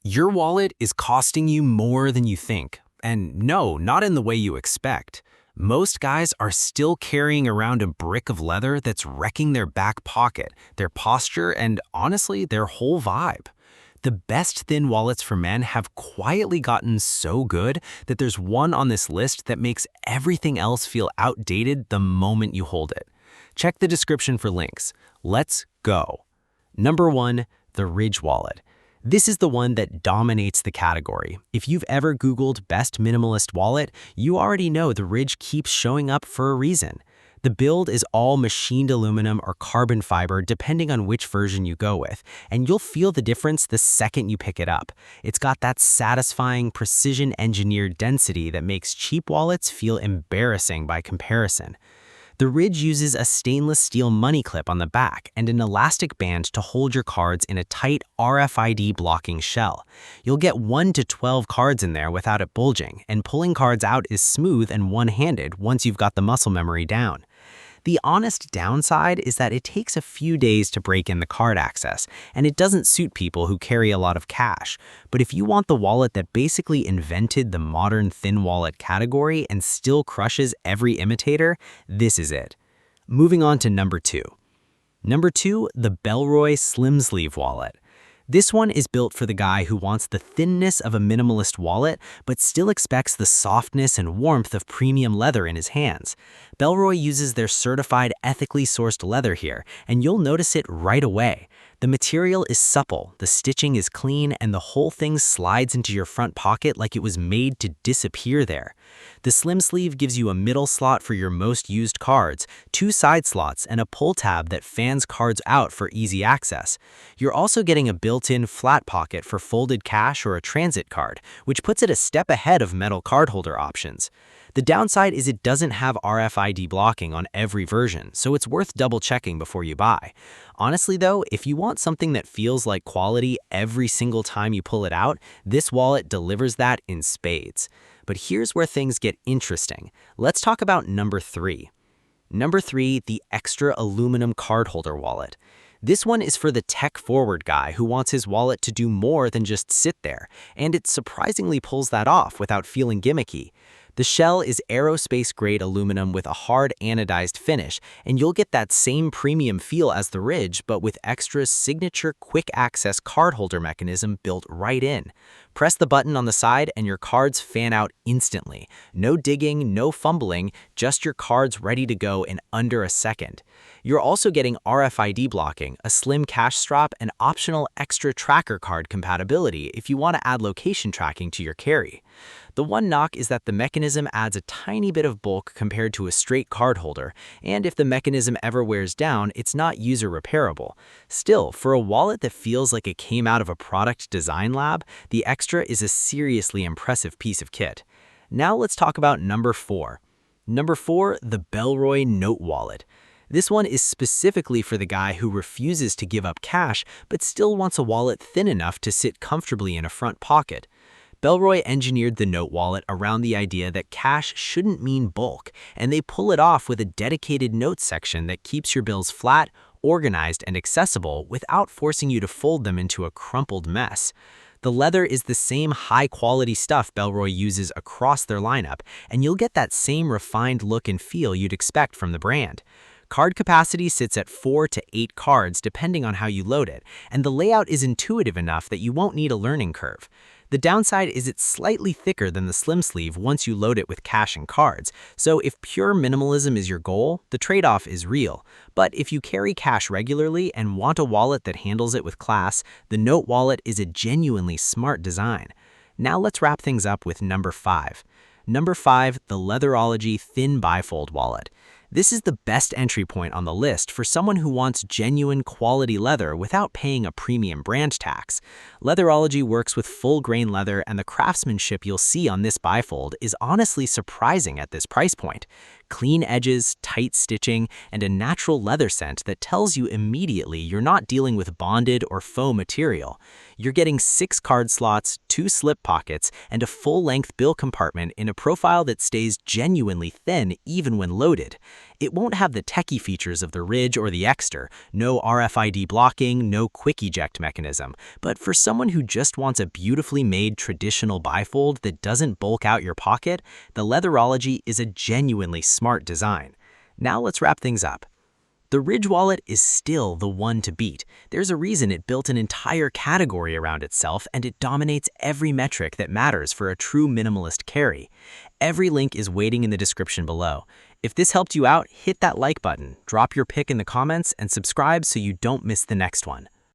Your wallet is costing you more than you think. And no, not in the way you expect. Most guys are still carrying around a brick of leather that's wrecking their back pocket, their posture, and honestly, their whole vibe. The best thin wallets for men have quietly gotten so good that there's one on this list that makes everything else feel outdated the moment you hold it. Check the description for links. Let's go. Number 1, the Ridge Wallet. This is the one that dominates the category. If you've ever Googled best minimalist wallet, you already know the Ridge keeps showing up for a reason. The build is all machined aluminum or carbon fiber depending on which version you go with, and you'll feel the difference the second you pick it up. It's got that satisfying, precision-engineered density that makes cheap wallets feel embarrassing by comparison. The Ridge uses a stainless steel money clip on the back and an elastic band to hold your cards in a tight RFID blocking shell. You'll get 1 to 12 cards in there without it bulging, and pulling cards out is smooth and one-handed once you've got the muscle memory down. The honest downside is that it takes a few days to break in the card access, and it doesn't suit people who carry a lot of cash. But if you want the wallet that basically invented the modern thin wallet category and still crushes every imitator, this is it. Moving on to number 2. Number 2, the Bellroy Slim Sleeve Wallet. This one is built for the guy who wants the thinness of a minimalist wallet, but still expects the softness and warmth of premium leather in his hands. Bellroy uses their certified ethically sourced leather here, and you'll notice it right away. The material is supple, the stitching is clean, and the whole thing slides into your front pocket like it was made to disappear there. The slim sleeve gives you a middle slot for your most used cards, 2 side slots, and a pull tab that fans cards out for easy access. You're also getting a built-in flat pocket for folded cash or a transit card, which puts it a step ahead of metal cardholder options. The downside is it doesn't have RFID blocking on every version, so it's worth double-checking before you buy. Honestly though, if you want something that feels like quality every single time you pull it out, this wallet delivers that in spades. But here's where things get interesting. Let's talk about number 3. Number 3, the extra aluminum cardholder wallet. This one is for the tech-forward guy who wants his wallet to do more than just sit there, and it surprisingly pulls that off without feeling gimmicky. The shell is aerospace-grade aluminum with a hard anodized finish, and you'll get that same premium feel as the Ridge, but with extra signature quick-access cardholder mechanism built right in. Press the button on the side and your cards fan out instantly. No digging, no fumbling, just your cards ready to go in under a second. You're also getting RFID blocking, a slim cash strap, and optional extra tracker card compatibility if you want to add location tracking to your carry. The one knock is that the mechanism adds a tiny bit of bulk compared to a straight card holder, and if the mechanism ever wears down, it's not user repairable. Still, for a wallet that feels like it came out of a product design lab, the extra is a seriously impressive piece of kit. Now let's talk about number 4. Number 4, the Bellroy Note Wallet. This one is specifically for the guy who refuses to give up cash but still wants a wallet thin enough to sit comfortably in a front pocket. Bellroy engineered the Note Wallet around the idea that cash shouldn't mean bulk, and they pull it off with a dedicated notes section that keeps your bills flat, organized, and accessible without forcing you to fold them into a crumpled mess. The leather is the same high-quality stuff Bellroy uses across their lineup, and you'll get that same refined look and feel you'd expect from the brand. Card capacity sits at 4 to 8 cards depending on how you load it, and the layout is intuitive enough that you won't need a learning curve. The downside is it's slightly thicker than the slim sleeve once you load it with cash and cards, so if pure minimalism is your goal, the trade-off is real. But if you carry cash regularly and want a wallet that handles it with class, the Note Wallet is a genuinely smart design. Now let's wrap things up with number 5. Number 5, the Leatherology Thin Bifold Wallet. This is the best entry point on the list for someone who wants genuine quality leather without paying a premium brand tax. Leatherology works with full-grain leather, and the craftsmanship you'll see on this bifold is honestly surprising at this price point. Clean edges, tight stitching, and a natural leather scent that tells you immediately you're not dealing with bonded or faux material. You're getting 6 card slots, 2 slip pockets, and a full-length bill compartment in a profile that stays genuinely thin even when loaded. It won't have the techie features of the Ridge or the Exter, no RFID blocking, no quick eject mechanism. But for someone who just wants a beautifully made traditional bifold that doesn't bulk out your pocket, the Leatherology is a genuinely smart design. Now let's wrap things up. The Ridge wallet is still the one to beat. There's a reason it built an entire category around itself, and it dominates every metric that matters for a true minimalist carry. Every link is waiting in the description below. If this helped you out, hit that like button, drop your pick in the comments, and subscribe so you don't miss the next one.